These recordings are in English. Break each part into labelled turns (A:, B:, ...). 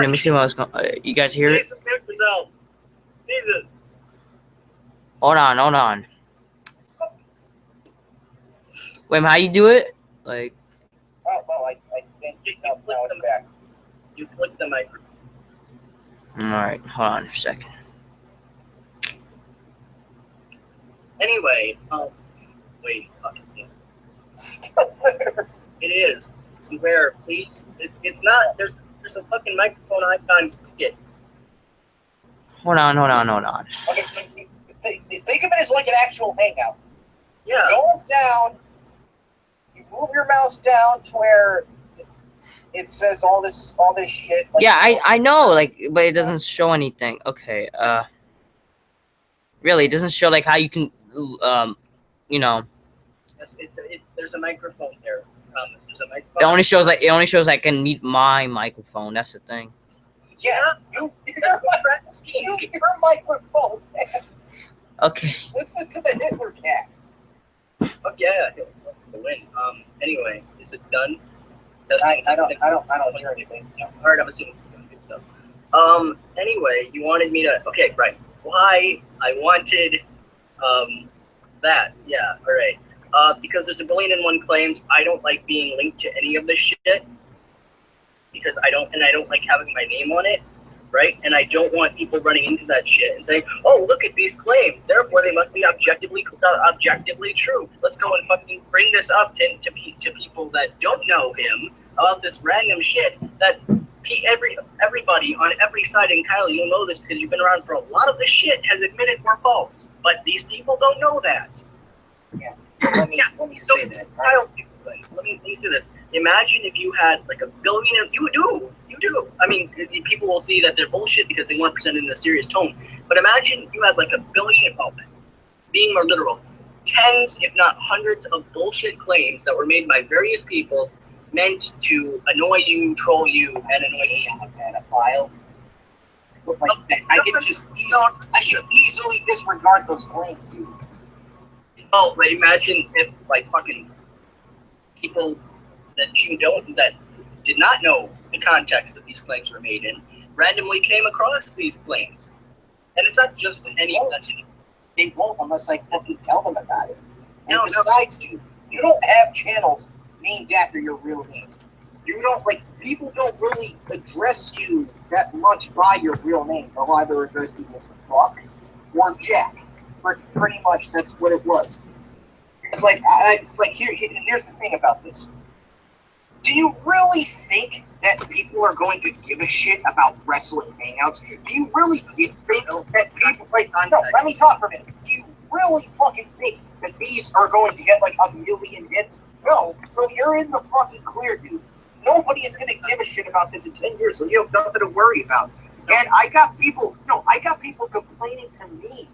A: Let me see what I was going. You guys hear it?
B: Jesus.
A: Hold on. Wait, how you do it? Like.
C: Oh, well, I think now it's back.
B: You click the microphone.
A: Alright, hold on a second.
B: Anyway, wait, fucking it is. Zubair, please. It's not. There's a fucking microphone icon. Click it.
A: Hold on.
C: Okay, think of it as like an actual Hangout.
B: Yeah.
C: Go down. You move your mouse down to where it says all this shit. Like,
A: yeah, I know, like, but it doesn't show anything. Okay, really, it doesn't show like how you can, you know.
B: Yes, there's a microphone there. There's a microphone.
A: It only shows I can mute my microphone. That's the thing.
C: Yeah, your microphone.
A: Okay.
C: Listen to the Hitler cat.
B: Oh yeah, the win. Anyway, is it done?
C: I don't hear anything.
B: All right, I'm assuming some good stuff. Anyway, you wanted me to. Okay, right. Why I wanted that? Yeah. All right. Because there's a billion and one claims. I don't like being linked to any of this shit because I don't like having my name on it, right? And I don't want people running into that shit and saying, "Oh, look at these claims. Therefore, they must be objectively true. Let's go and fucking bring this up to people that don't know him about this random shit that everybody on every side, and Kyle, you'll know this because you've been around for a lot of this shit, has admitted were false. But these people don't know that.
C: Yeah. Let me say that.
B: Kyle, let me say this. Imagine if you had like a billion. You do. I mean, people will see that they're bullshit because they weren't presented in a serious tone. But imagine you had like a billion, being more literal, tens, if not hundreds of bullshit claims that were made by various people meant to annoy you, troll you, and annoy you.
C: And a file. Like, I can easily disregard those claims, dude.
B: Oh, but imagine if like fucking people that did not know the context that these claims were made in randomly came across these claims, and it's not just any.
C: They won't unless I fucking tell them about it. And besides, dude, you don't have channels named after your real name. You don't people don't really address you that much by your real name. They'll either address you as Buck or Jack. Pretty much that's what it was. It's here's the thing about this. Do you really think that people are going to give a shit about wrestling hangouts? Do you really think that people no, let me talk for a minute. Do you really fucking think that these are going to get like a million hits? No. So you're in the fucking clear, dude. Nobody is gonna give a shit about this in 10 years, so you have nothing to worry about. And I got people complaining to me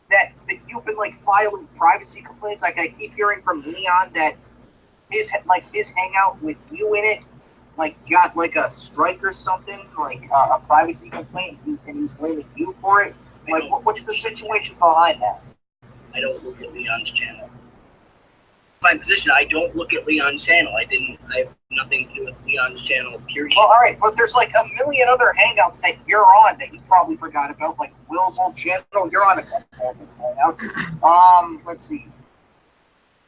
C: that you've been like filing privacy complaints. Like I keep hearing from Leon that his hangout with you in it got like a strike or something, like a privacy complaint, and he's blaming you for it. Like what's the situation behind that?
B: I don't look at Leon's channel. My position, I don't look at Leon's channel. I have nothing to do with Leon's channel, period.
C: Well, alright, but there's like a million other hangouts that you're on that you probably forgot about, like Will's old channel. You're on a couple of his hangouts. Let's see.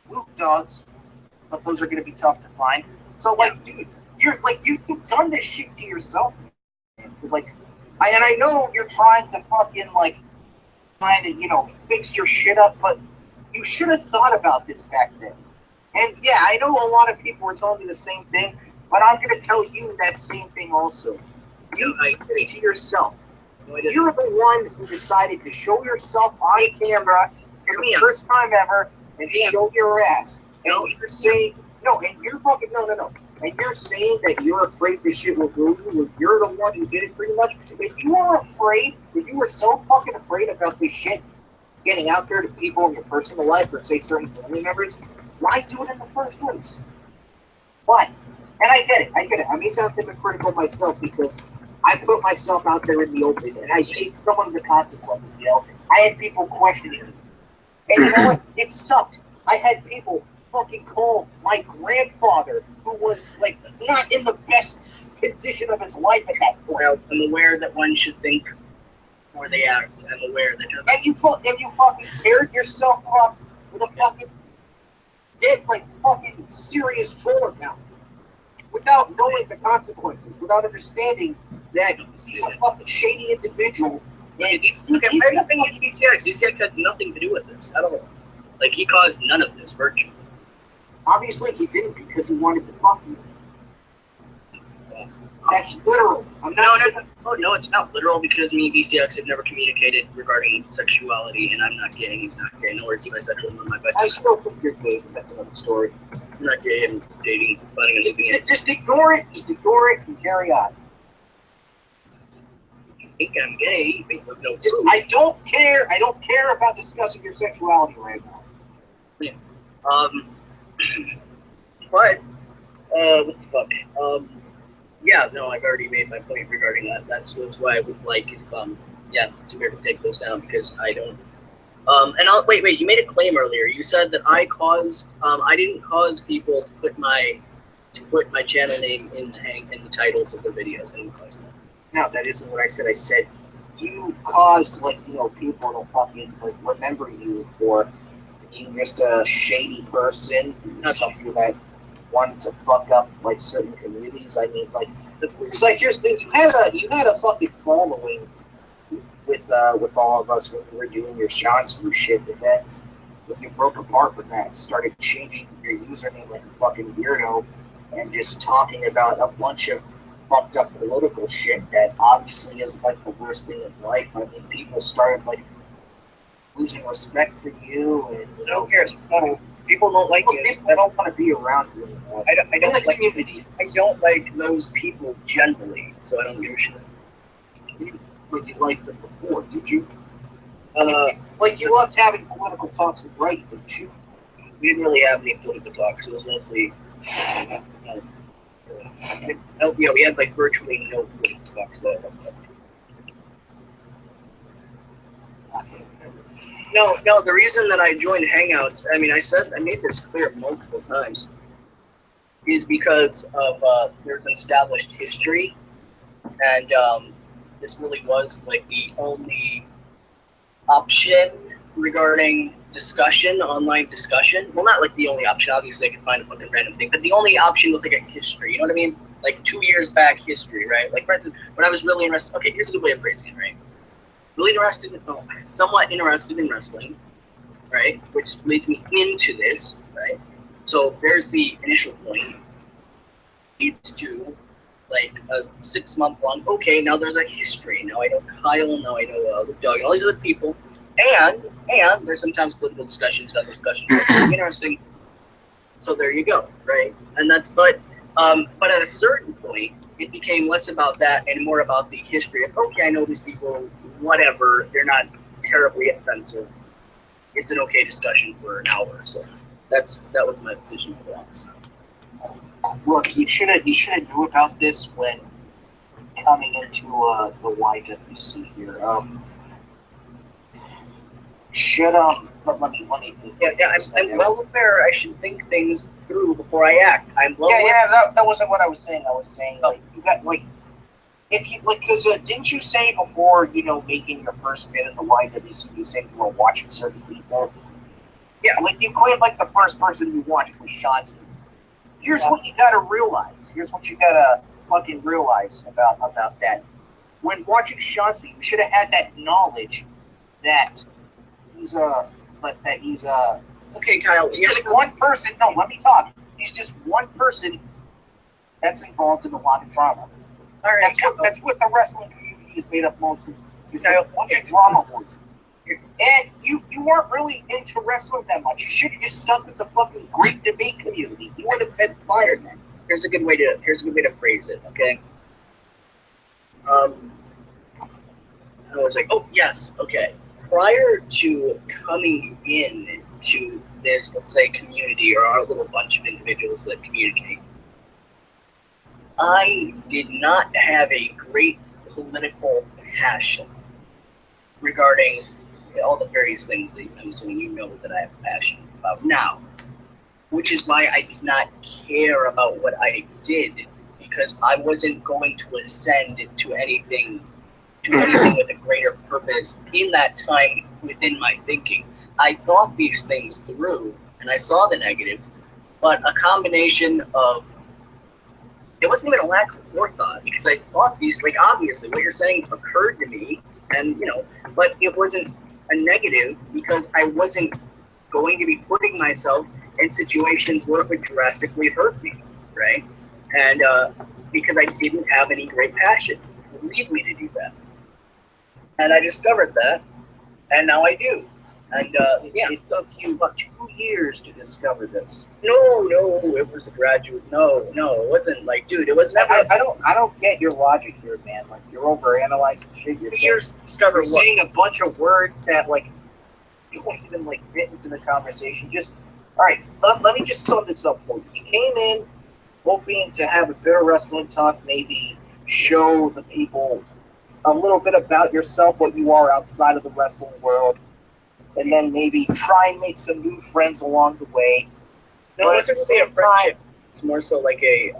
C: Luke Dogs, but those are going to be tough to find. So, dude, you've done this shit to yourself. It's I know you're trying to fix your shit up, but you should have thought about this back then. And yeah, I know a lot of people were telling me the same thing, but I'm going to tell you that same thing also. You did it to yourself. You're the one who decided to show yourself on camera for the first time ever and show your ass. And you're saying, and you're saying that you're afraid this shit will ruin you. You're the one who did it pretty much. If you were so fucking afraid about this shit getting out there to people in your personal life or say certain family members, why do it in the first place? Why? And I get it. I may sound hypocritical myself because I put myself out there in the open and I take some of the consequences, I had people questioning me. And you know what? It sucked. I had people fucking call my grandfather, who was not in the best condition of his life at that point.
B: Well, I'm aware that one should think before they act. I'm aware that.
C: And you fucking paired yourself up with a fucking dead, like fucking serious troll account without knowing the consequences, without understanding that he's a fucking shady individual. And
B: Look, everything with BCX. BCX had nothing to do with this at all. Like, he caused none of this virtue.
C: obviously he didn't because he wanted to fuck you. That's literal. I'm not saying.
B: No, it's not literal because me and BCX have never communicated regarding sexuality, and I'm not gay, and he's not gay, nor is he bisexual, nor am I bisexual.
C: I still think you're gay, but that's another story.
B: I'm not gay, I'm dating, finding a living in.
C: Just ignore it. Just ignore it and carry on.
B: You think I'm gay, but you have no
C: Just,
B: proof.
C: I don't care. I don't care about discussing your sexuality right now.
B: Yeah. But, what the fuck? Yeah, no, I've already made my point regarding that. That's why I would like if, yeah, Zubair to take those down because I don't. And wait, you made a claim earlier. You said that I didn't cause people to put my channel name in the titles of their videos. I didn't cause that.
C: No, that isn't what I said. I said you caused, like, you know, people to fucking, like, remember you for being just a shady person, somebody that wanted to fuck up, like, certain communities. I mean, like, it's like, here's the thing, you had a fucking following with all of us when you were doing your Sean Screw shit, and then when you broke apart from that, started changing your username like a fucking weirdo, and just talking about a bunch of fucked up political shit that obviously isn't, like, the worst thing in life. I mean, people started, like, losing respect for you, and, you know,
B: People don't like you.
C: people don't want to be around you anymore.
B: I don't
C: In the
B: like.
C: community.
B: I don't like those people generally, so I don't give a shit.
C: Like you liked them before, did you?
B: Like
C: You loved having political talks with Wright, didn't you?
B: we didn't really have any political talks. It was mostly. Yeah, we had like virtually no political talks though. No. The reason that I joined Hangouts, I mean, I made this clear multiple times, is because of there's an established history, and this really was like the only option regarding discussion, online discussion. Well, not like the only option. Obviously, I could find a fucking random thing, but the only option with like a history. You know what I mean? Like 2 years back history, right? Like, for instance, when I was really interested. Okay, here's a good way of phrasing it, right? Really interested, somewhat interested in wrestling, right? Which leads me into this, right? So there's the initial point. Leads to like a 6 month long. Okay, now there's a history. Now I know Kyle. Now I know the dog. And all these other people. And there's sometimes political discussions, other discussions that are really interesting. So there you go, right? And that's but at a certain point, it became less about that and more about the history of, okay, I know these people, whatever, they're not terribly offensive. It's an okay discussion for an hour or so. That was my decision for that.
C: Look, you should have knew about this when coming into the YWC here. But let me think.
B: Yeah, I'm well aware I should think things through before I act. I'm well aware.
C: Yeah, that wasn't what I was saying. I was saying, like, you got, like, if you, like, because didn't you say before, you know, making your first bid in the YWC, you said you were watching certain people? Yeah, like, you claimed, like, the first person you watched was Shotzi. Here's what you gotta realize. Here's what you gotta fucking realize about that. When watching Shotzi, you should have had that knowledge that he's
B: Okay, Kyle.
C: he's just one person. No, let me talk. He's just one person that's involved in a lot of drama.
B: All right,
C: That's what the wrestling community is made up mostly. It's like a bunch of drama wars. And you weren't really into wrestling that much. You should have just stuck with the fucking Greek debate community. You would have been fired then.
B: Here's a good way to phrase it. Okay. I was like, oh yes, okay. Prior to coming in to this, let's say, community or our little bunch of individuals that communicate, I did not have a great political passion regarding all the various things that I'm assuming you know that I have a passion about now, which is why I did not care about what I did, because I wasn't going to ascend to anything with a greater purpose in that time within my thinking. I thought these things through, and I saw the negatives, but a combination of, it wasn't even a lack of forethought, because I thought these, like, obviously what you're saying occurred to me, and, you know, but it wasn't a negative because I wasn't going to be putting myself in situations where it would drastically hurt me, right? And because I didn't have any great passion to lead me to do that. And I discovered that, and now I do. And yeah,
C: It took you about 2 years to discover this.
B: no, it was a graduate. No, it wasn't like, dude, it was never.
C: I don't get your logic here, man. Like, you're overanalyzing shit. You're
B: 2 years to discover
C: you're
B: what.
C: saying a bunch of words that, like, you won't even, like, fit into the conversation. Just, all right, let me just sum this up for you. You came in hoping to have a bit of wrestling talk, maybe show the people a little bit about yourself, what you are outside of the wrestling world, and then maybe try and make some new friends along the way.
B: No, it wasn't really a friendship. It's more so like a,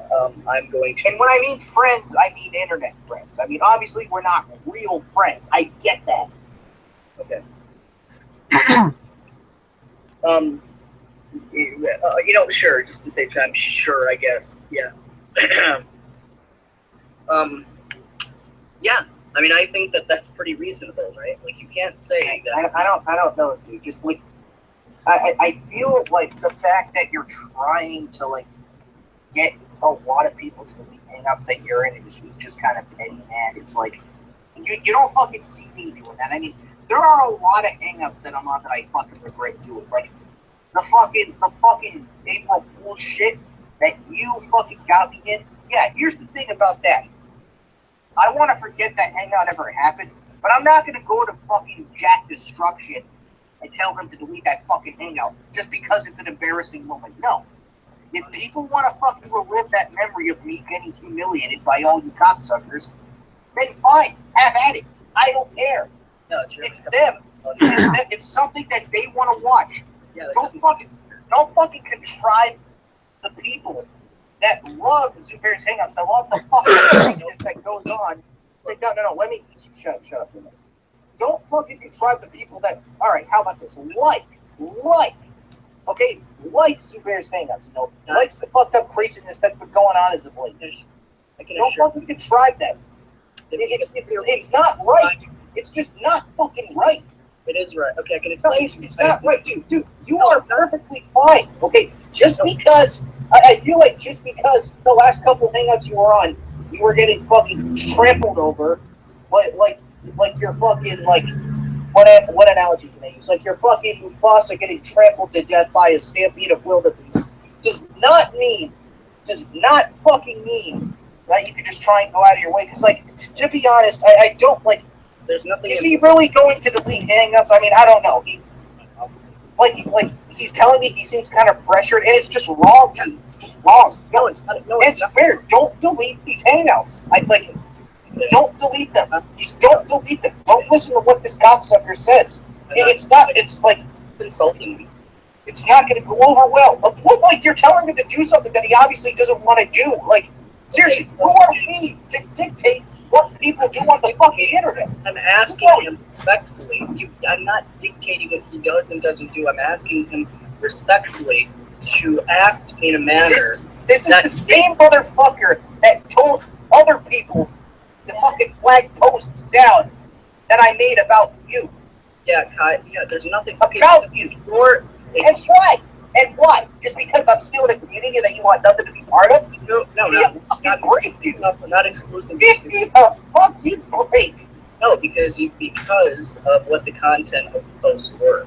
B: I'm going to.
C: And when I mean friends, I mean internet friends. I mean, obviously, we're not real friends. I get that.
B: Okay. You know, sure, just to save time, sure, I guess, yeah. Yeah, I mean, I think that that's pretty reasonable, right? Like, you can't say that.
C: I don't know, dude. Just like, I feel like the fact that you're trying to, like, get a lot of people to the hangouts that you're in is just kind of petty, man. It's like, you don't fucking see me doing that. I mean, there are a lot of hangouts that I'm on that I fucking regret doing. Like, the fucking April Fool's shit that you fucking got me in. Yeah, here's the thing about that. I want to forget that hangout ever happened, but I'm not going to go to fucking Jack Destruction and tell him to delete that fucking hangout just because it's an embarrassing moment. No. If people want to fucking relive that memory of me getting humiliated by all you cocksuckers, then fine, have at it. I don't care.
B: No,
C: it's them. It's something that they want to watch.
B: Yeah,
C: don't fucking contrive the people that love Zubair's hangouts, that love the fucking craziness that goes on. Like, no, let me shut up for a minute. Don't fucking contrive the people that, all right, how about this? Like Zubair's hangouts, you know, likes the fucked up craziness that's been going on as of late. Don't fucking contrive them. It's not right. It's just not fucking right.
B: It is right. Okay, I can explain.
C: No, it's not right, dude. You are perfectly fine. Okay, just because I feel like just because the last couple of hangouts you were on, you were getting fucking trampled over, like you're fucking like what analogy can I use? Like you're fucking Mufasa getting trampled to death by a stampede of wildebeests. Does not fucking mean that you can just try and go out of your way. Because, like, to be honest, I don't, like,
B: there's nothing.
C: Is he really going to delete hangouts? I mean, I don't know. He's telling me he seems kind of pressured, and it's just wrong. Dude. It's just wrong.
B: No, it's not. No,
C: it's fair. Don't delete these hangouts. Don't delete them. Just don't delete them. Don't listen to what this cocksucker says. It's not. It's like
B: insulting me.
C: It's not going to go over well. Like you're telling him to do something that he obviously doesn't want to do. Like seriously, who are we to dictate what people do on the fucking internet?
B: I'm asking him respectfully. I'm not dictating what he does and doesn't do. I'm asking him respectfully to act in a manner.
C: This is the same motherfucker that told other people to fucking flag posts down that I made about you.
B: Yeah, Kai. Yeah, there's nothing
C: about you. And why? Just because I'm still in a community that you want nothing to be part of?
B: No,
C: not break, dude.
B: Not exclusive.
C: Give me a fucking break.
B: No, because of what the content of the posts were.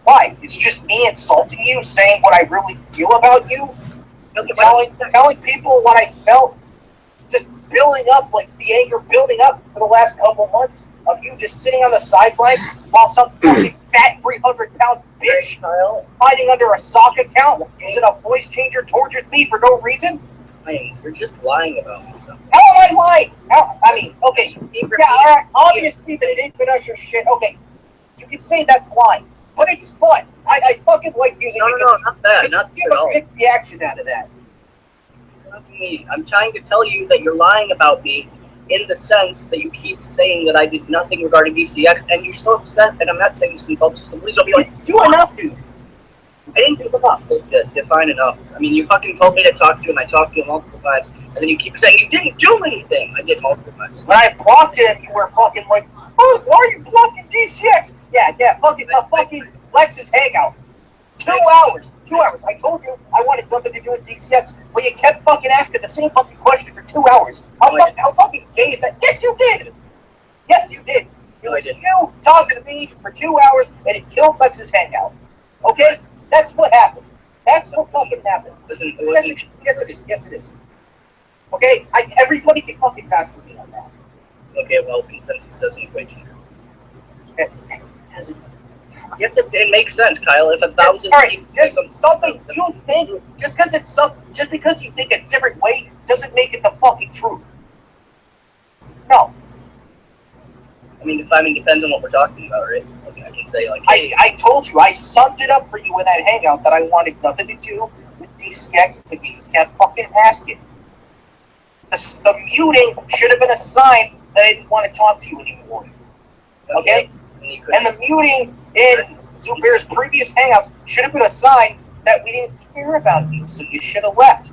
C: Why? It's just me insulting you, saying what I really feel about you, telling people what I felt, just building up, like the anger building up for the last couple months of you just sitting on the sidelines while some fucking fat 300-pound bitch hiding under a sock account using a voice changer tortures me for no reason.
B: You're just lying about me. So.
C: How am I lying? Okay. Yeah, alright. Obviously, the David Usher shit. Okay. You can say that's lying. But it's fun. I fucking like using it.
B: No, not that. Not
C: get a quick reaction out of that.
B: I'm trying to tell you that you're lying about me in the sense that you keep saying that I did nothing regarding DCX, and you're so upset, and I'm not saying this control system. Please don't be like,
C: Do enough, dude.
B: I didn't do enough. Define enough. I mean, you fucking told me to talk to him. I talked to him multiple times, and then you keep saying you didn't do anything. I did multiple times.
C: When I blocked him, you were fucking like, oh, why are you blocking DCX? Yeah, fucking Lex's Hangout. 2 hours. 2 hours. I told you I wanted nothing to do with DCX, but you kept fucking asking the same fucking question for 2 hours. How fucking gay is that? Yes, you did. Yes, you did. It was you talking to me for 2 hours, and it killed Lex's Hangout. Okay? That's what happened. That's what fucking happened.
B: Listen,
C: Yes, it is. Yes, it is. Okay? Everybody can fucking pass with me on that.
B: Okay, well, consensus doesn't equate to
C: It doesn't.
B: Yes, it makes sense, Kyle. If 1,000
C: All right,
B: people
C: just something you think, just because you think a different way doesn't make it the fucking truth. No.
B: I mean, depends on what we're talking about, right? Like, I can say, like, hey,
C: I told you, I summed it up for you in that hangout that I wanted nothing to do with DCX, but you kept fucking asking. The muting should have been a sign that I didn't want to talk to you anymore. Okay? And the muting in Zubair's previous hangouts should have been a sign that we didn't care about you, so you should have left.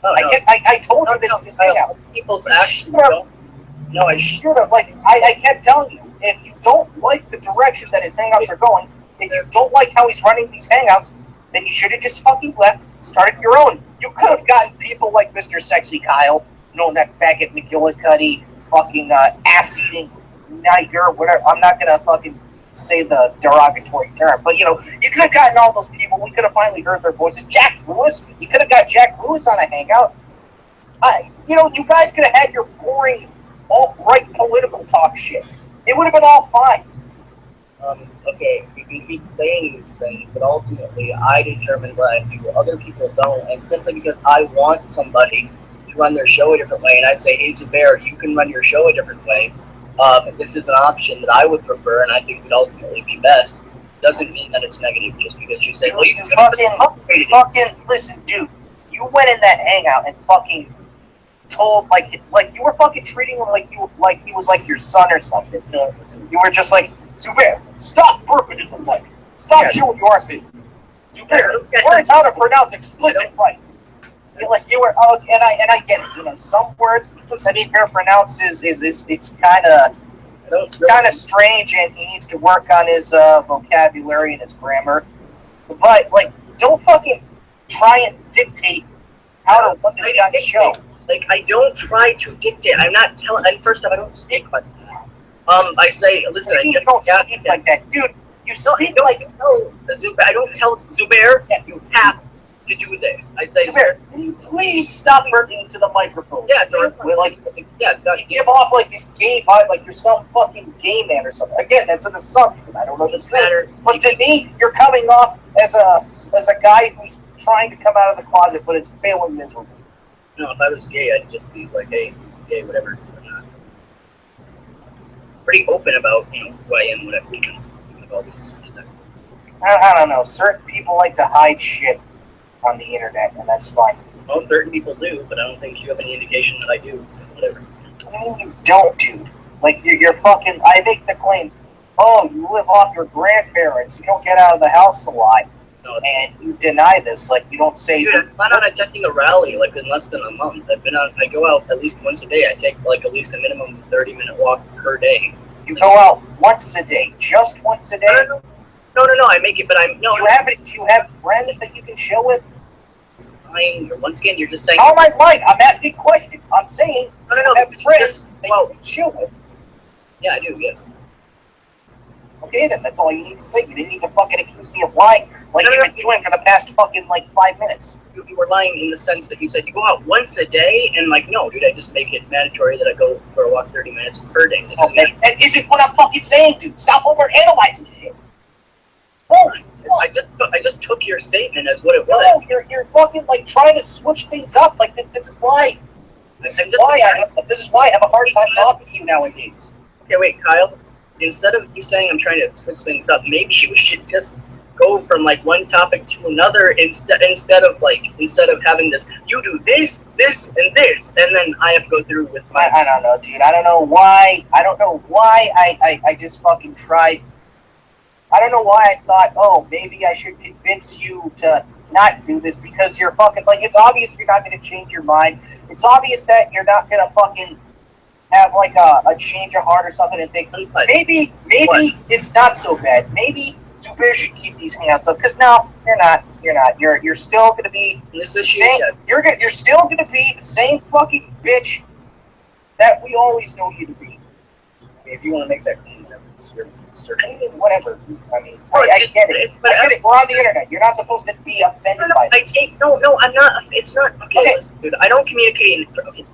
B: Oh, no.
C: I told you this hangout.
B: People's actions don't. No, I
C: should have. Like, I kept telling you, if you don't like the direction that his hangouts are going, if you don't like how he's running these hangouts, then you should have just fucking left, started your own. You could have gotten people like Mr. Sexy Kyle, that faggot McGillicuddy, fucking ass-eating Niger, whatever. I'm not gonna fucking say the derogatory term, but you could have gotten all those people. We could have finally heard their voices. Jack Lewis, you could have got Jack Lewis on a hangout. You guys could have had your boring alt-right political talk shit. It would have been all fine.
B: Okay, you can keep saying these things, but ultimately I determine what I do. Other people don't, and simply because I want somebody to run their show a different way, and I say, hey, Zubair, you can run your show a different way. This is an option that I would prefer, and I think would ultimately be best. Doesn't mean that it's negative just because you say, well, you
C: fucking listen, dude. You went in that hangout and fucking told like you were fucking treating him like he was like your son or something. You were just like, Zubair, stop burping in the mic. Stop showing your ass. Zubair, learn how to pronounce explicit right. Like you were, and I get it. Some words that Zubair pronounces it's kind of strange, and he needs to work on his vocabulary and his grammar. But don't fucking try and dictate how to run this guy's show.
B: Like, I don't try to dictate. I'm not telling. And first off, I don't speak like that. I say, listen,
C: you don't speak like that, dude. You speak like
B: Zubair. I don't tell Zubair you have to do this. I say,
C: Zubair, can you please stop burping into the microphone?
B: Yeah, it's not.
C: You give off like this gay vibe, like you're some fucking gay man or something. Again, that's an assumption. I don't know if it's true. But to me, you're coming off as a guy who's trying to come out of the closet, but is failing miserably.
B: No, if I was gay, I'd just be like, hey, gay, whatever. I'm not pretty open about, who I am, whatever, about this.
C: I don't know. Certain people like to hide shit on the internet, and that's fine.
B: Well, certain people do, but I don't think you have any indication that I do, so whatever.
C: I mean, you don't, dude. Like, you're fucking, I make the claim, oh, you live off your grandparents, you don't get out of the house a lot.
B: No,
C: and you deny this, like you don't say.
B: Dude, I plan on attending a rally like in less than a month. I go out at least once a day. I take like at least a minimum 30-minute walk per day.
C: You go out once a day, just once a day.
B: No. I make it, but I'm no.
C: Do you have friends that you can chill with?
B: Once again, you're just saying.
C: All my life, I'm asking questions. I'm saying you have friends that you can chill with.
B: Yeah, I do. Yes.
C: Okay, then that's all you need to say. You didn't need to fucking accuse me of lying like you've been doing for the past fucking 5 minutes.
B: You were lying in the sense that you said you go out once a day, and no, dude, I just make it mandatory that I go for a walk 30 minutes per day.
C: Okay, that isn't what I'm fucking saying, dude. Stop overanalyzing shit. Holy fuck.
B: I just took your statement as what it was.
C: No, you're fucking trying to switch things up. Like this is why. This is why I have a hard time talking to you nowadays.
B: Okay, wait, Kyle. Instead of you saying I'm trying to switch things up, maybe you should just go from like one topic to another instead of having this. You do this, this, and this, and then I have to go through with my.
C: I don't know, dude. I don't know why. I just fucking tried. I don't know why I thought, oh, maybe I should convince you to not do this because you're fucking, like, it's obvious you're not going to change your mind. It's obvious that you're not going to fucking have, like, a change of heart or something and think, maybe it's not so bad. Maybe Zubair should keep these hangouts up. Because no, you're not. You're still going to be you're still going to be the same fucking bitch that we always know you to be.
B: If you want to make that claim,
C: whatever. I mean, I get it. I get it. We're on the internet. You're not supposed to be offended by this.
B: No, I'm not. It's not. Okay, listen, dude. I don't communicate in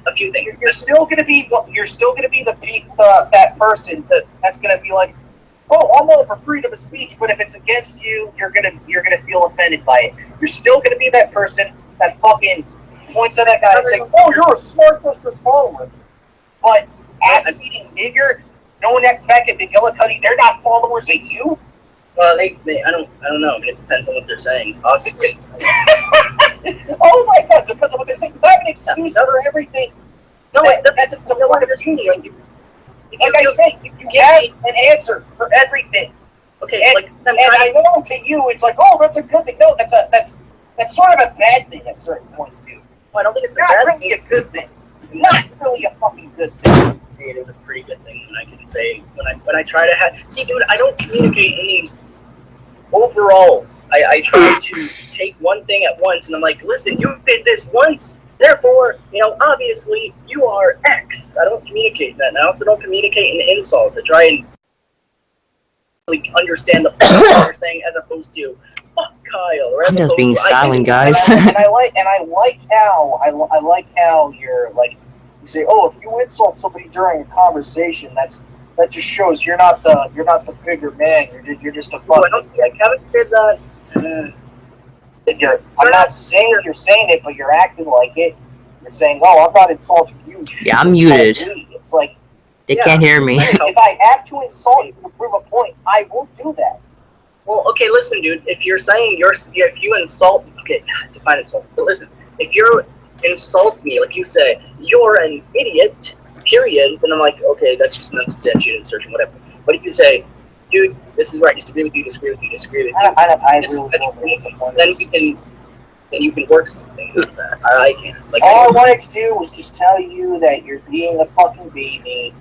B: a few things.
C: You're still gonna be that person that's gonna be like, oh, I'm all for freedom of speech, but if it's against you, you're gonna feel offended by it. You're still gonna be that person that fucking points at that guy and saying, oh, you're a smart person's follower. But ass-eating nigger, knowing that fact that McGillicuddy, they're not followers of you?
B: Well, I don't know. I mean, it depends on what they're saying.
C: Oh my god, depends on what they're saying. You have an excuse for everything.
B: No, that's a support of opinion.
C: Like I say, you have an answer for everything.
B: Okay,
C: and I know to you, it's like, oh, that's a good thing. No, that's sort of a bad thing at certain points, dude.
B: Well, I don't think it's
C: not really a good thing. Not really a fucking good thing.
B: It is a pretty good thing when I can say when I try to have. See, dude, I don't communicate in these overalls. I try to take one thing at once, and I'm like, listen, you did this once, therefore, obviously you are X. I don't communicate that. And I also don't communicate in insults. I try and really understand the point you're saying as opposed to fuck Kyle. Or
A: I'm just being silent, guys.
C: And I like how you're like. You say, oh, if you insult somebody during a conversation, that just shows you're not the bigger man. You're just a fucking.
B: I haven't said that.
C: I'm not saying you're saying it, but you're acting like it. You're saying, oh, I'm not insulting you.
A: Yeah, I'm muted.
C: It's like
A: they can't hear me.
C: If I have to insult you to prove a point, I will do that.
B: Well, okay, listen, dude. If you're saying if you insult, okay, define insult. But listen, if you're insult me, like you say, you're an idiot, period, then I'm like, okay, that's just an unsubstantiated insertion, whatever. But if you say, dude, this is right, disagree with you, then you can work something with that. I can. Like,
C: all I wanted to do was just tell you that you're being a fucking baby,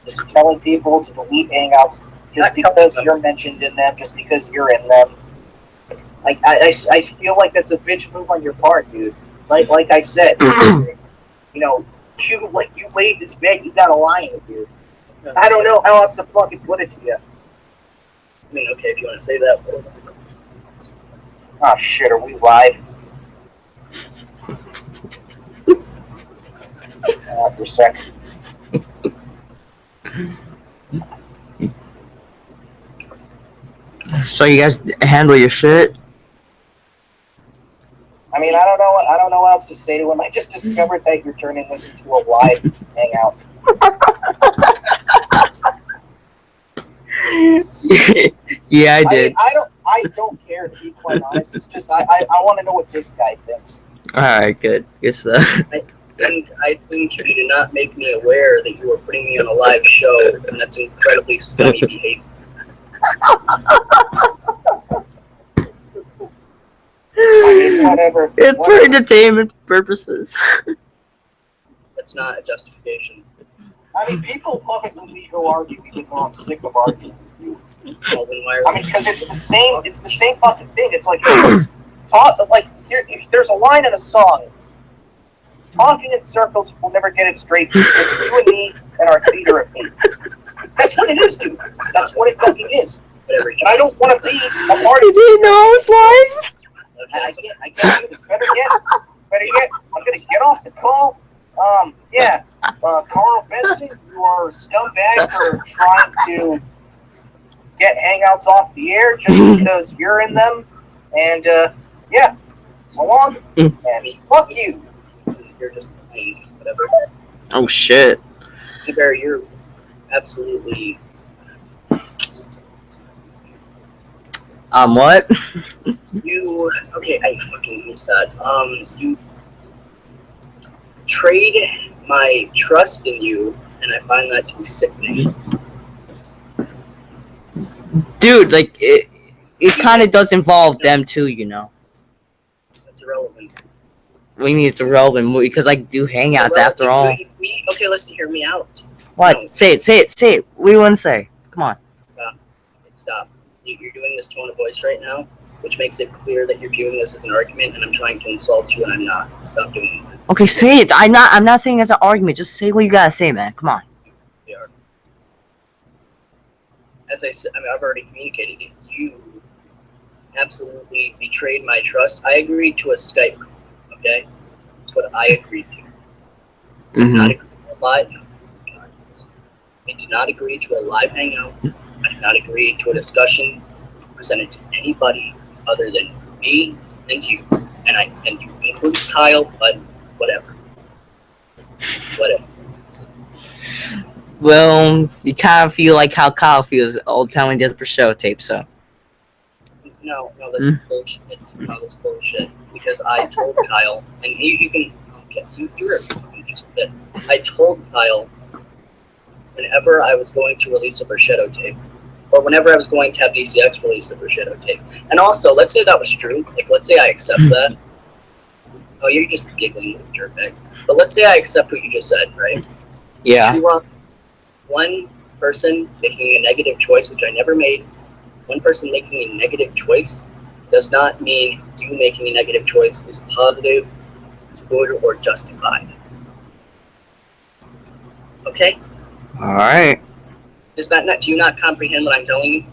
C: just telling people to delete Hangouts just because you're mentioned in them, just because you're in them. Like, I feel like that's a bitch move on your part, dude. Like I said, you laid this bed, you got a lie in it, dude. I don't know how else to fucking put it to you.
B: I mean, okay, if you want to say that.
C: Oh shit, are we live? For a second.
A: So you guys handle your shit?
C: I mean, I don't know what else to say to him. I just discovered that you're turning this into a live hangout.
A: Yeah, I did.
C: Mean, I don't care, to be quite honest. It's just I want to know what this guy thinks.
A: Alright, good. Guess
B: I think you did not make me aware that you were putting me on a live show, and that's incredibly scummy behavior.
C: I mean, whatever.
A: It's for entertainment purposes.
B: That's not a justification.
C: I mean, people love it when we go argue, even though I'm sick of arguing with you.
B: Well, then why are
C: I mean, because it's the same fucking thing. It's like, there's a line in a song. Talking in circles will never get it straight. It's you and me and our theater of hate. That's what it is, dude. That's what it fucking is. And I don't want to be a part of it.
A: Did you know I was live?
C: I can't do this. Better yet, I'm gonna get off the call. Carl Benson, you are a scumbag for trying to get Hangouts off the air just because you're in them. And so long. And fuck you.
B: You're just whatever.
A: Oh shit.
B: Zubair, you're absolutely.
A: What?
B: You okay? I fucking hate that. You trade my trust in you, and I find that to be sickening.
A: Dude, like it kind of does involve them too, you know.
B: That's irrelevant.
A: What do you mean it's irrelevant? Because I do hangouts after all.
B: Okay, listen, hear me out.
A: What?
B: No.
A: Say it. What do you want to say? Come on.
B: Stop. You're doing this tone of voice right now, which makes it clear that you're viewing this as an argument, and I'm trying to insult you, and I'm not. Stop doing that.
A: Okay, say it. I'm not saying it's an argument. Just say what you gotta say, man. Come on.
B: Yeah. As I said, I've already communicated it. You absolutely betrayed my trust. I agreed to a Skype. Okay, that's what I agreed to. Not agree to a live. I did not agree to a live hangout. I did not agree to a discussion presented to anybody other than me and you. And you include Kyle, but whatever. Whatever.
A: Well, you kind of feel like how Kyle feels all the time when he does the Brichetto tape, so.
B: No, that's bullshit. No, that's bullshit. Because I told Kyle, and you can, okay, you're a fucking piece of shit. I told Kyle whenever I was going to release a Brichetto tape, or whenever I was going to have DCX release the Brichetto tape. And also, let's say that was true. Like, let's say I accept that. Oh, you're just giggling, dirtbag. But let's say I accept what you just said, right?
A: Yeah.
B: One person making a negative choice, which I never made, one person making a negative choice does not mean you making a negative choice is positive, good, or justified. Okay?
A: Alright.
B: Does that not? Do you not comprehend what I'm telling you?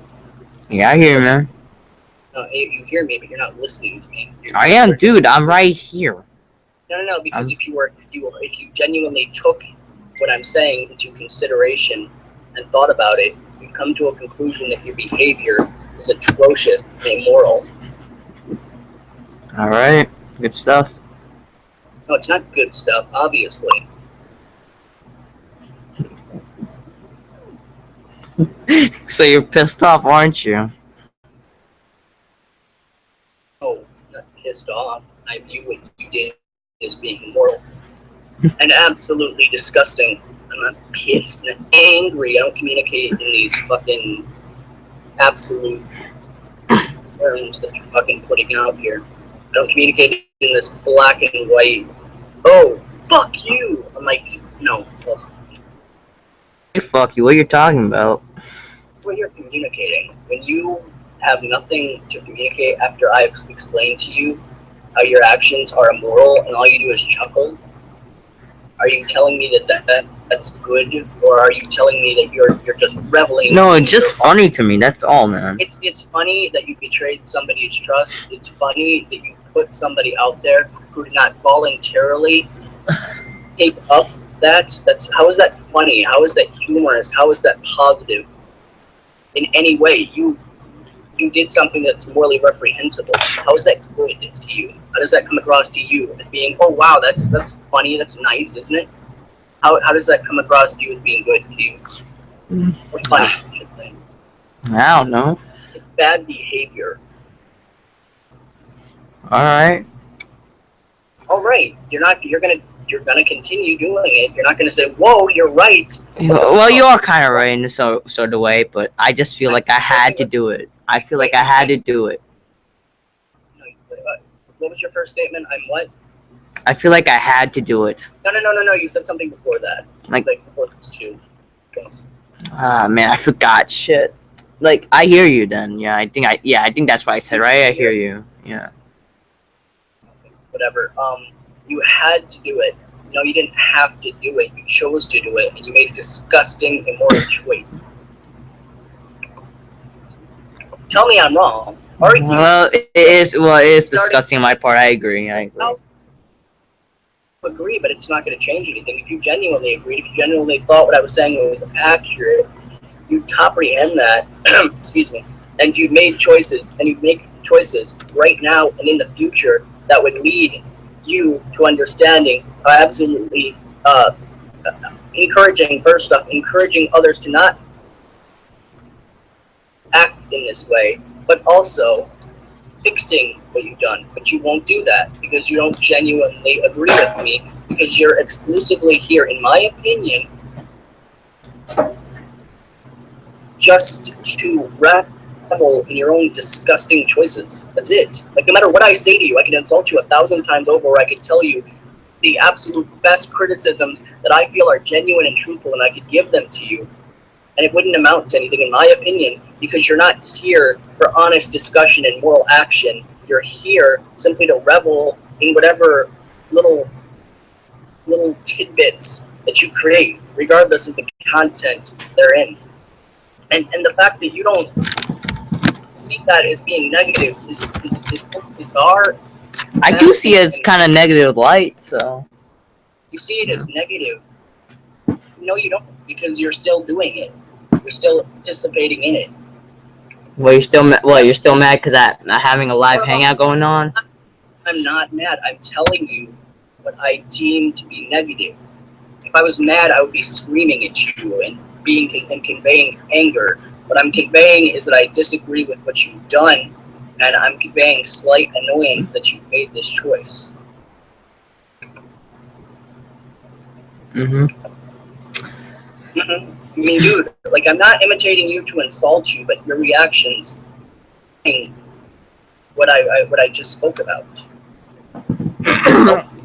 A: Yeah, I hear you, man.
B: No, you hear me, but you're not listening to me.
A: I am, dude. I'm right here.
B: No. Because if you genuinely took what I'm saying into consideration and thought about it, you come to a conclusion that your behavior is atrocious and immoral.
A: Alright. Good stuff.
B: No, it's not good stuff, obviously.
A: So you're pissed off, aren't you?
B: Oh, not pissed off. I view what you did as being immoral and absolutely disgusting. I'm not pissed and angry. I don't communicate in these fucking absolute terms that you're fucking putting out here. I don't communicate in this black and white, oh, fuck you! I'm like, no.
A: Hey, fuck you. What are you talking about?
B: That's what you're communicating. When you have nothing to communicate after I've explained to you how your actions are immoral and all you do is chuckle, are you telling me that's good, or are you telling me that you're just reveling?
A: No, it's just funny to me. That's all, man.
B: It's funny that you betrayed somebody's trust. It's funny that you put somebody out there who did not voluntarily tape up that. How is that funny? How is that humorous? How is that positive in any way? You did something that's morally reprehensible. How is that good to you? How does that come across to you as being, oh wow, that's funny, that's nice, isn't it? How does that come across to you as being good to you? Or funny, I should say.
A: I don't know.
B: It's bad behavior.
A: Alright.
B: Alright. You're gonna continue doing it. You're not gonna say, whoa, you're right.
A: Well, you are kind of right in this sort of way, but I just feel like I had to do it. I feel like I had to do it.
B: What was your first statement? I'm what?
A: I feel like I had to do it.
B: No. You said something before that. Like before those two.
A: Ah, man, I forgot. Shit. Like, I hear you then. Yeah, I think that's what I said, right? I hear you. Yeah.
B: Whatever. You had to do it. No, you didn't have to do it. You chose to do it, and you made a disgusting, immoral choice. Tell me I'm wrong. Argue.
A: Well, it is disgusting on my part. I agree.
B: I'll agree, but it's not going to change anything. If you genuinely agreed, if you genuinely thought what I was saying was accurate, you'd comprehend that, excuse me, and you'd made choices, and you'd make choices right now and in the future that would lead you to understanding, absolutely encouraging others to not act in this way, but also fixing what you've done. But you won't do that because you don't genuinely agree with me, because you're exclusively here, in my opinion, just to revel in your own disgusting choices. That's it. Like, no matter what I say to you, I can insult you 1,000 times over, or I could tell you the absolute best criticisms that I feel are genuine and truthful, and I could give them to you, and it wouldn't amount to anything, in my opinion, because you're not here for honest discussion and moral action. You're here simply to revel in whatever little tidbits that you create, regardless of the content they're in. And the fact that you don't see that as being negative is bizarre.
A: I do see it as kind of negative light, so.
B: You see it as negative. No, you don't, because you're still doing it. You're still participating in it.
A: Well, you're still mad because I'm not having a live hangout going on?
B: I'm not mad. I'm telling you what I deem to be negative. If I was mad, I would be screaming at you and conveying anger. What I'm conveying is that I disagree with what you've done, and I'm conveying slight annoyance that you've made this choice.
A: Mm-hmm.
B: I mean, dude, like, I'm not imitating you to insult you, but your reactions, what I just spoke about.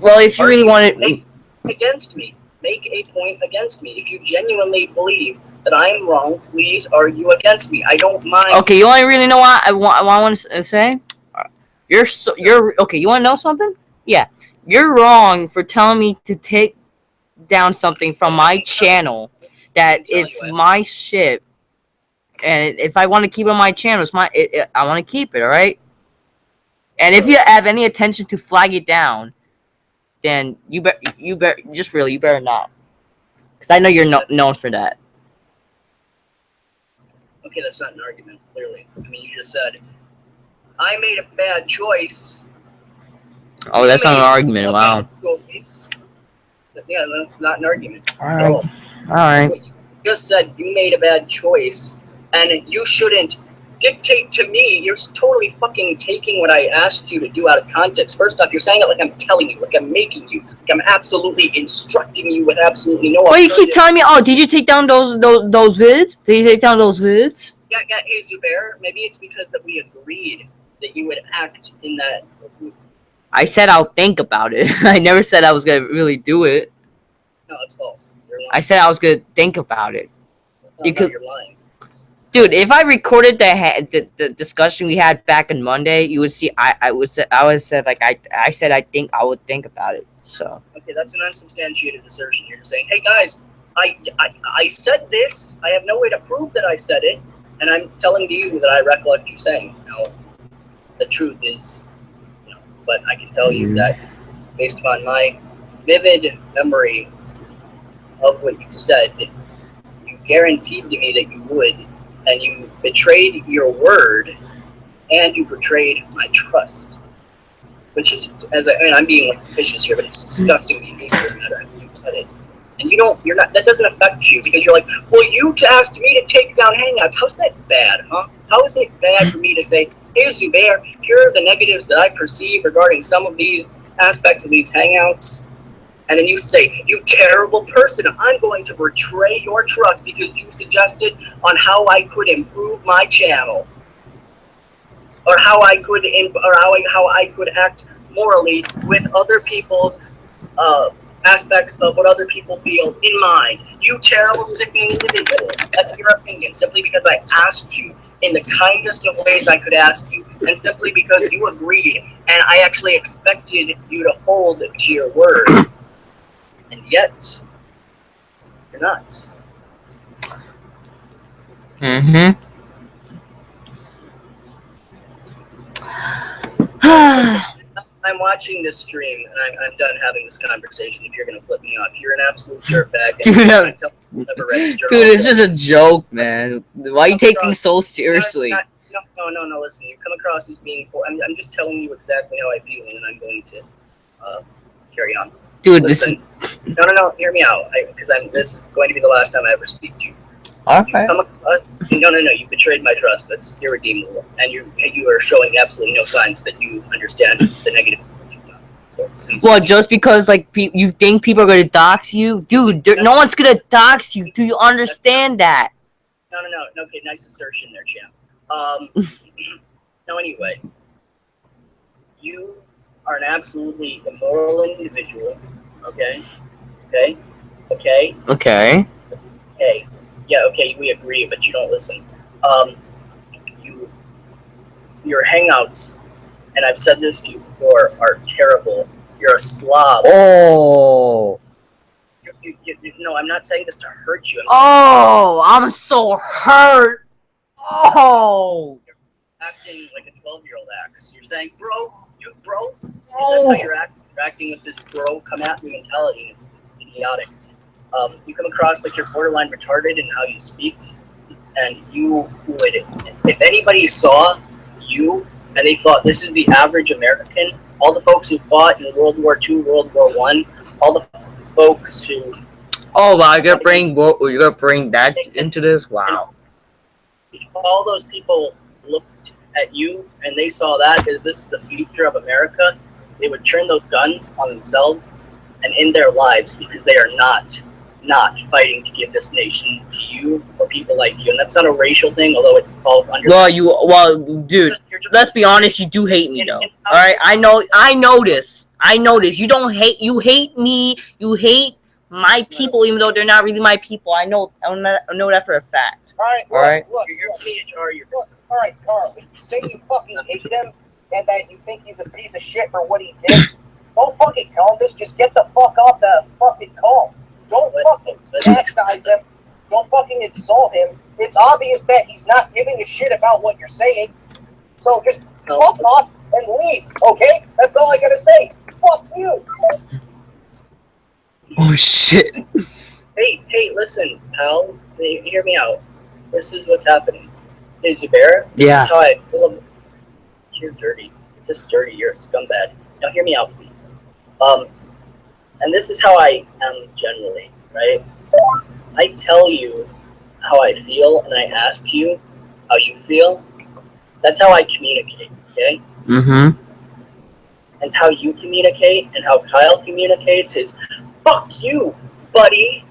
A: Well, if you really want it,
B: against me, make a point against me. If you genuinely believe that I am wrong, please argue against me. I don't mind.
A: Okay, you want to really know what I want to say? You're okay. You want to know something? Yeah, you're wrong for telling me to take down something from my channel that it's my shit, and if I want to keep it on my channel, it's I want to keep it, all right? And if you have any intention to flag it down, then you better not, because I know you're known for that.
B: Okay, that's not an argument, clearly. I mean, you just said, I made a bad choice.
A: Oh, that's not an argument, wow.
B: Choice. Yeah, that's not an argument.
A: Alright.
B: You just said you made a bad choice, and you shouldn't dictate to me. You're totally fucking taking what I asked you to do out of context. First off, you're saying it like I'm telling you, like I'm making you, like I'm absolutely instructing you with absolutely no.
A: Well, you keep telling me, oh, did you take down those vids? Did you take down those vids?
B: Yeah, hey, Zubair, maybe it's because that we agreed that you would act in that.
A: I said I'll think about it. I never said I was gonna really do it.
B: No, it's false. You're lying.
A: I said I was gonna think about it.
B: No, you're lying.
A: Dude, if I recorded the discussion we had back on Monday, you would see I said I think I would think about it. So. Okay,
B: that's an unsubstantiated assertion. You're just saying, hey guys, I said this. I have no way to prove that I said it, and I'm telling you that I recollect you saying. No, the truth is, but I can tell you that based upon my vivid memory of what you said, you guaranteed to me that you would, and you betrayed your word, and you betrayed my trust. Which is, I'm being fictitious here, but it's disgusting behavior, no matter how you put it. And that doesn't affect you, because you're like, well, you asked me to take down Hangouts. How's that bad, huh? How is it bad for me to say, hey, Zubair, here are the negatives that I perceive regarding some of these aspects of these Hangouts? And then you say, you terrible person, I'm going to betray your trust because you suggested on how I could improve my channel, or how I could act morally with other people's aspects of what other people feel in mind. You terrible, sickening individual. That's your opinion, simply because I asked you in the kindest of ways I could ask you, and simply because you agreed, and I actually expected you to hold to your word. And yet, you're not.
A: Mm-hmm.
B: I'm watching this stream, and I'm done having this conversation. If you're gonna flip me off, you're an absolute dirtbag.
A: Dude, it's just a joke, man. Why are you taking things so seriously?
B: No. Listen, you come across as being. I'm just telling you exactly how I feel, and I'm going to carry on.
A: Dude,
B: listen. No. Hear me out, because this is going to be the last time I ever speak to you.
A: Okay.
B: No. You betrayed my trust. That's irredeemable, and you are showing absolutely no signs that you understand the negatives of what you've done. So please.
A: Well, just because like you think people are gonna dox you, dude. No one's gonna dox you. Do you understand that?
B: No. Okay, nice assertion there, champ. No, anyway, you are an absolutely immoral individual. Okay.
A: Okay.
B: Hey, yeah, okay, we agree, but you don't listen. Your hangouts, and I've said this to you before, are terrible. You're a slob.
A: Oh.
B: No, I'm not saying this to hurt you.
A: I'm so hurt. Oh.
B: You're acting like a 12-year-old acts. You're saying, bro. That's how you're acting with this bro come at me mentality. It's idiotic. You come across like you're borderline retarded in how you speak, and you would, if anybody saw you and they thought this is the average American, all the folks who fought in World War II, World War I, all the folks who...
A: Oh wow, you're gonna bring that into this? Wow.
B: If all those people looked at you and they saw that as this is the future of America, they would turn those guns on themselves and end their lives because they are not fighting to give this nation to you or people like you. And that's not a racial thing, although it falls under...
A: Well, dude, let's be honest, you do hate me, though. Alright, I know this. You don't hate, you hate me, you hate my people, even though they're not really my people. I know that for a fact.
C: Alright, look, alright, Carl, you say you fucking hate him, and that you think he's a piece of shit for what he did, don't fucking tell him this, just get the fuck off the fucking call. Don't fucking chastise him. Don't fucking insult him. It's obvious that he's not giving a shit about what you're saying. So just fuck off and leave, okay? That's all I gotta say. Fuck you.
A: Oh shit.
B: Hey, listen, pal. Hear me out. This is what's happening. Hey, Zubair.
A: Yeah.
B: This is how I feel. You're dirty. You're just dirty. You're a scumbag. Now hear me out, please. And this is how I am generally, right? I tell you how I feel, and I ask you how you feel. That's how I communicate, okay?
A: Mm-hmm.
B: And how you communicate and how Kyle communicates is, fuck you, buddy.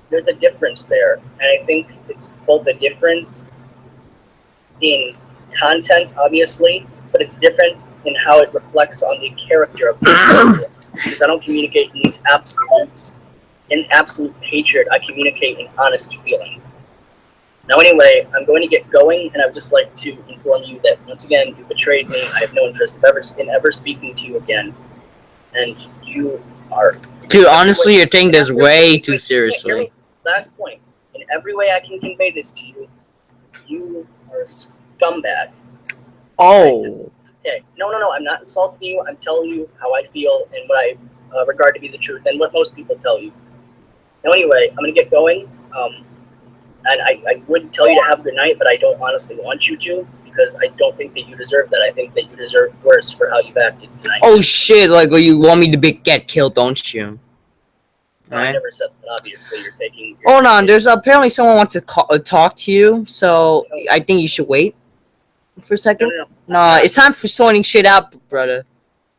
B: There's a difference there, and I think it's both a difference in content, obviously, but it's different in how it reflects on the character of the people. Because I don't communicate in these absolutes, in absolute hatred. I communicate in honest feeling. Now, anyway, I'm going to get going, and I'd just like to inform you that once again you betrayed me. I have no interest in ever speaking to you again, and you are.
A: Dude, honestly, you're taking this way too seriously.
B: Last point. In every way I can convey this to you, you are a scumbag.
A: Oh.
B: Okay. No. I'm not insulting you. I'm telling you how I feel and what I regard to be the truth, and what most people tell you. Now, anyway, I'm going to get going. And I would tell you to have a good night, but I don't honestly want you to, because I don't think that you deserve that. I think that you deserve worse for how you've acted tonight.
A: Oh shit! Like, well, you want me to get killed, don't you?
B: No, I never said that. Obviously, you're taking.
A: Hold on. There's apparently someone wants to talk to you, so I think you should wait for a second.
B: No.
A: Nah, it's time for sorting shit out, brother.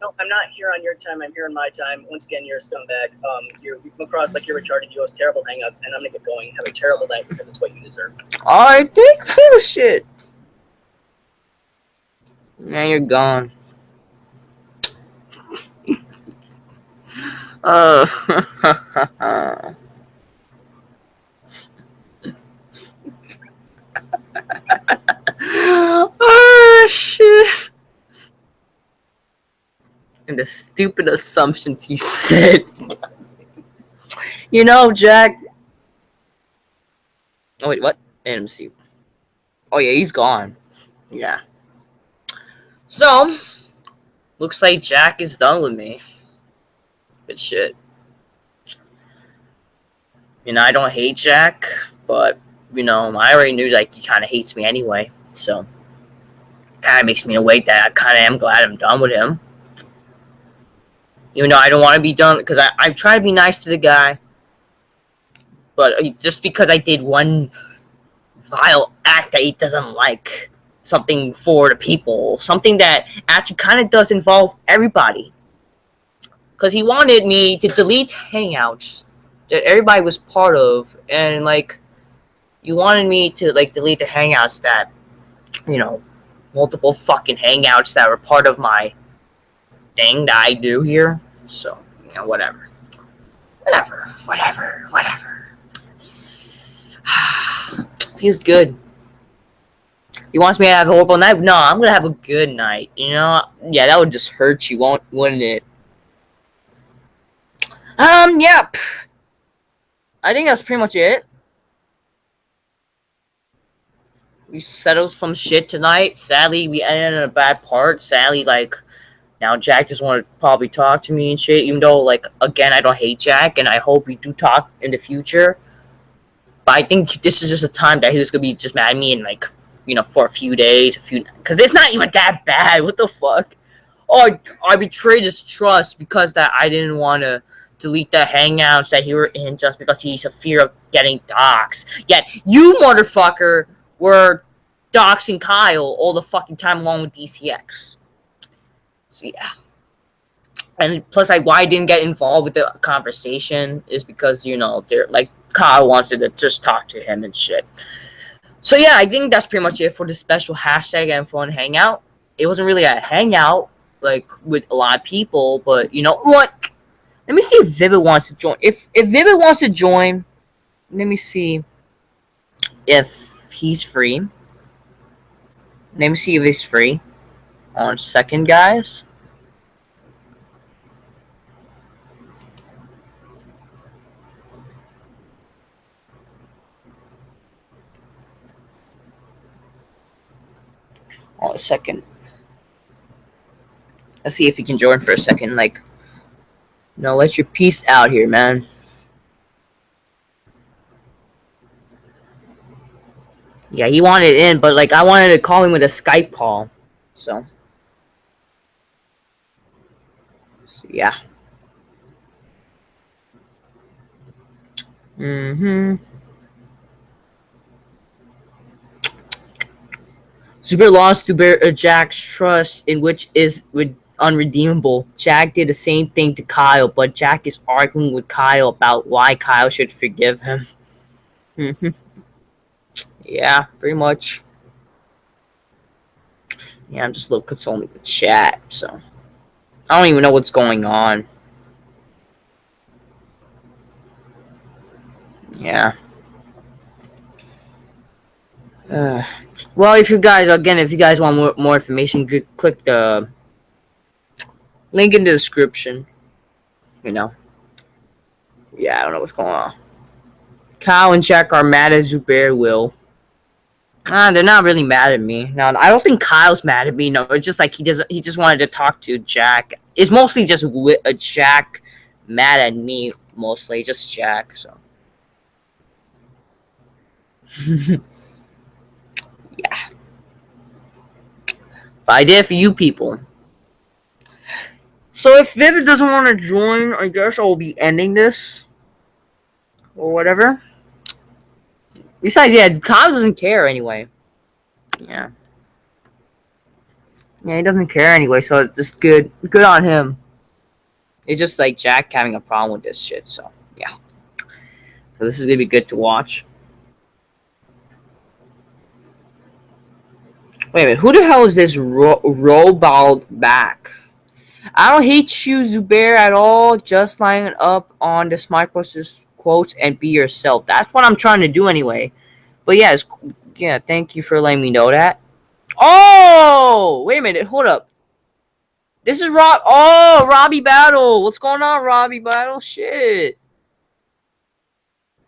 B: No, I'm not here on your time. I'm here on my time. Once again, you're a scumbag. You come across like you're retarded. You host terrible hangouts, and I'm gonna get going. Have a terrible night because it's what you deserve.
A: Alright, take full shit. Now you're gone. Oh shit. And the stupid assumptions he said. You know, Jack. Oh wait, what? Let me see. Oh yeah, he's gone. Yeah. So, looks like Jack is done with me. Good shit. You know, I don't hate Jack, but, you know, I already knew, like, he kind of hates me anyway. So, kind of makes me in a way that I kind of am glad I'm done with him. Even though I don't want to be done, because I try to be nice to the guy. But just because I did one vile act that he doesn't like. Something for the people. Something that actually kind of does involve everybody. Because he wanted me to delete Hangouts that everybody was part of. And, like, you wanted me to, like, delete the Hangouts that, you know, multiple fucking Hangouts that were part of my thing that I do here. So, you know, whatever. Whatever. Feels good. He wants me to have a horrible night? No, I'm gonna have a good night. You know? Yeah, that would just hurt you, wouldn't it? Yep. I think that's pretty much it. We settled some shit tonight. Sadly, we ended in a bad part. Sadly, like, now Jack just want to probably talk to me and shit, even though, like, again, I don't hate Jack, and I hope we do talk in the future. But I think this is just a time that he was gonna be just mad at me and, like, you know, for a few days, because it's not even that bad. What the fuck? Oh, I betrayed his trust because that I didn't want to delete the Hangouts that he were in just because he's a fear of getting doxxed. Yet, you motherfucker were doxing Kyle all the fucking time along with DCX. So, yeah. And plus, like, why I didn't get involved with the conversation is because, you know, they're, like, Kyle wanted to just talk to him and shit. So, yeah, I think that's pretty much it for the special hashtag and hangout. It wasn't really a hangout, like, with a lot of people, but, you know what? Let me see if Vivid wants to join. If Vivid wants to join, let me see if he's free. Let me see if he's free. On second, guys. On a second. Let's see if he can join for a second. Like, no, let your piece out here, man. Yeah, he wanted in, but, like, I wanted to call him with a Skype call. So yeah. Zubair lost to Jack's trust, in which is unredeemable. Jack did the same thing to Kyle, but Jack is arguing with Kyle about why Kyle should forgive him. Yeah, pretty much. Yeah, I'm just a little concerned with the chat, so I don't even know what's going on. Yeah. Well, if you guys want more information, click the link in the description. You know. Yeah, I don't know what's going on. Kyle and Jack are mad at Zubair Will. They're not really mad at me. No, I don't think Kyle's mad at me. No, it's just like he just wanted to talk to Jack. It's mostly just Jack mad at me, mostly. Just Jack, so. Yeah. But I did it for you people. So if Vivid doesn't want to join, I guess I'll be ending this. Or whatever. Besides, yeah, Kyle doesn't care anyway. Yeah. Yeah, he doesn't care anyway, so it's just good. Good on him. It's just like Jack having a problem with this shit, so yeah. So this is gonna be good to watch. Wait a minute, who the hell is this Reupload back? I don't hate you, Zubair, at all. Just line up on the smart quotes and be yourself. That's what I'm trying to do anyway. But yeah, yeah, thank you for letting me know that. Oh! Wait a minute, hold up. This is Robbie Battle. What's going on, Robbie Battle? Shit.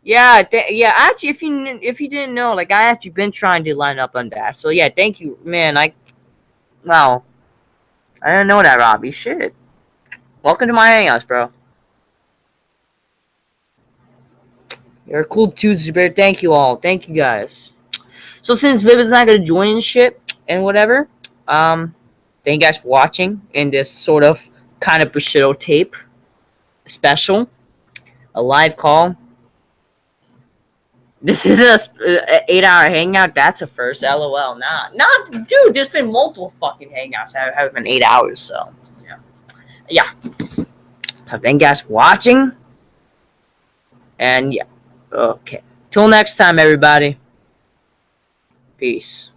A: Yeah, actually, if you didn't know, like, I actually been trying to line up on that. So yeah, thank you, man. Wow. I didn't know that, Robbie. Shit. Welcome to my hangouts, bro. You're cool too, Zubair. Thank you all. Thank you guys. So since Vivid's not gonna join and shit and whatever, thank you guys for watching in this sort of kind of Brichetto tape special, a live call. This is a 8-hour hangout. That's a first. LOL. Not, dude. There's been multiple fucking hangouts that have been 8 hours. So, yeah. So thank you guys for watching. And yeah, okay. Till next time, everybody. Peace.